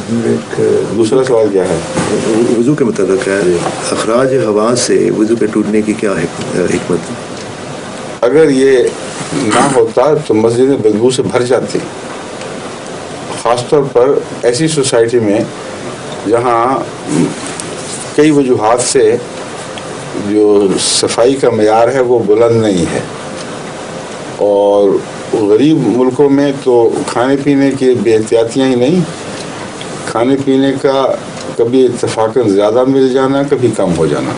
دوسرا سوال کیا ہے؟ وضو کے متعلق ہے، اخراج ہوا سے وضو کے ٹوٹنے کی کیا حکمت؟ اگر یہ نہ ہوتا تو مسجدیں بدبو سے بھر جاتی، خاص طور پر ایسی سوسائٹی میں جہاں کئی وجوہات سے جو صفائی کا معیار ہے وہ بلند نہیں ہے، اور غریب ملکوں میں تو کھانے پینے کی بے احتیاطیاں ہی نہیں، کھانے پینے کا کبھی اتفاقاً زیادہ مل جانا، کبھی کم ہو جانا،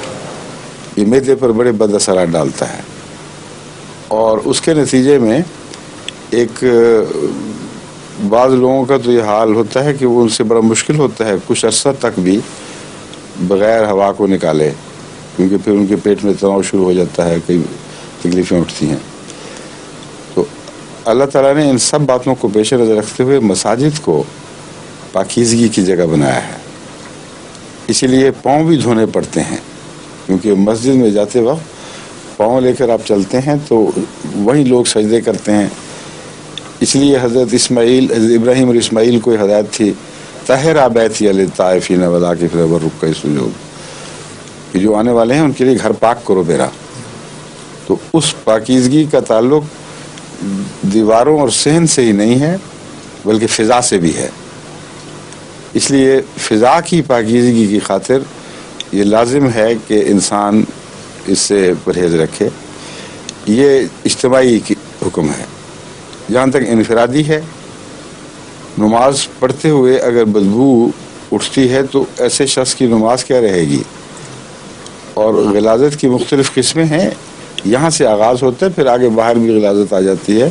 یہ معدے پر بڑے بد اثرات ڈالتا ہے، اور اس کے نتیجے میں ایک بعض لوگوں کا تو یہ حال ہوتا ہے کہ وہ ان سے بڑا مشکل ہوتا ہے کچھ عرصہ تک بھی بغیر ہوا کو نکالے، کیونکہ پھر ان کے پیٹ میں تناؤ شروع ہو جاتا ہے، کئی تکلیفیں اٹھتی ہیں۔ تو اللہ تعالیٰ نے ان سب باتوں کو پیش نظر رکھتے ہوئے مساجد کو پاکیزگی کی جگہ بنایا ہے، اسی لیے پاؤں بھی دھونے پڑتے ہیں، کیونکہ مسجد میں جاتے وقت پاؤں لے کر آپ چلتے ہیں تو وہی لوگ سجدے کرتے ہیں، اس لیے حضرت ابراہیم اور اسماعیل کو ہدایت تھی طہر بیتی للطائفین والعاکفین والرکع السجود، کہ جو آنے والے ہیں ان کے لیے گھر پاک کرو میرا۔ تو اس پاکیزگی کا تعلق دیواروں اور صحن سے ہی نہیں ہے بلکہ فضا سے بھی ہے، اس لیے فضا کی پاکیزگی کی خاطر یہ لازم ہے کہ انسان اس سے پرہیز رکھے۔ یہ اجتماعی حکم ہے۔ جہاں تک انفرادی ہے، نماز پڑھتے ہوئے اگر بدبو اٹھتی ہے تو ایسے شخص کی نماز کیا رہے گی؟ اور غلاظت کی مختلف قسمیں ہیں، یہاں سے آغاز ہوتا ہے، پھر آگے باہر بھی غلاظت آ جاتی ہے۔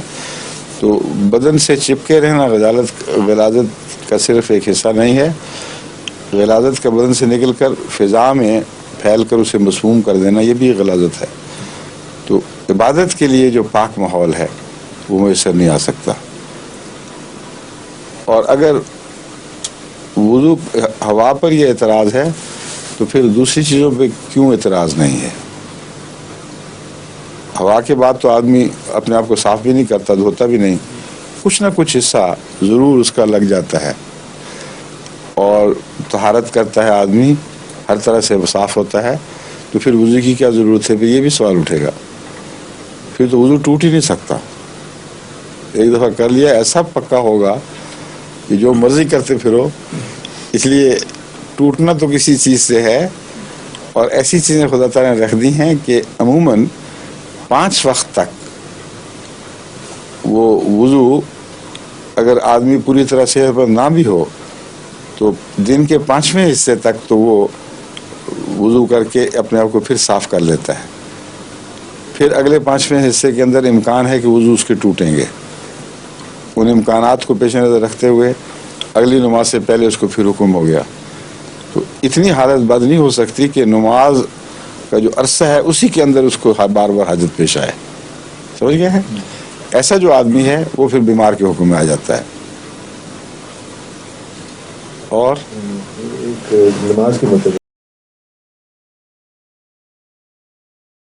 تو بدن سے چپکے رہنا غلاظت کا صرف ایک حصہ نہیں ہے، غلاظت کا بدن سے نکل کر فضا میں پھیل کر اسے مسموم کر دینا یہ بھی غلاظت ہے۔ تو عبادت کے لیے جو پاک ماحول ہے وہ میسر نہیں آ سکتا، اور اگر وضو ہوا پر یہ اعتراض ہے تو پھر دوسری چیزوں پہ کیوں اعتراض نہیں ہے؟ ہوا کے بعد تو آدمی اپنے آپ کو صاف بھی نہیں کرتا، دھوتا بھی نہیں، کچھ نہ کچھ حصہ ضرور اس کا لگ جاتا ہے، اور طہارت کرتا ہے آدمی، ہر طرح سے صاف ہوتا ہے، تو پھر وضو کی کیا ضرورت ہے؟ یہ بھی سوال اٹھے گا، پھر تو وضو ٹوٹ ہی نہیں سکتا۔ ایک دفعہ کر لیا ایسا پکا ہوگا کہ جو مرضی کرتے پھرو، اس لیے ٹوٹنا تو کسی چیز سے ہے، اور ایسی چیزیں خدا تعالیٰ نے رکھ دی ہیں کہ عموماً 5 وقت تک وہ وضو اگر آدمی پوری طرح صحت مند نہ بھی ہو تو دن کے 5ویں حصے تک تو وہ وضو کر کے اپنے آپ کو پھر صاف کر لیتا ہے، پھر اگلے 5ویں حصے کے اندر امکان ہے کہ وضو اس کے ٹوٹیں گے۔ ان امکانات کو پیش نظر رکھتے ہوئے اگلی نماز سے پہلے اس کو پھر حکم ہو گیا۔ تو اتنی حالت بد نہیں ہو سکتی کہ نماز کا جو عرصہ ہے اسی کے اندر اس کو بار بار حاجت پیش آئے، سمجھ گئے ہیں؟ ایسا جو آدمی ہے وہ پھر بیمار کے حکم میں آ جاتا ہے۔ اور نماز کے مطلب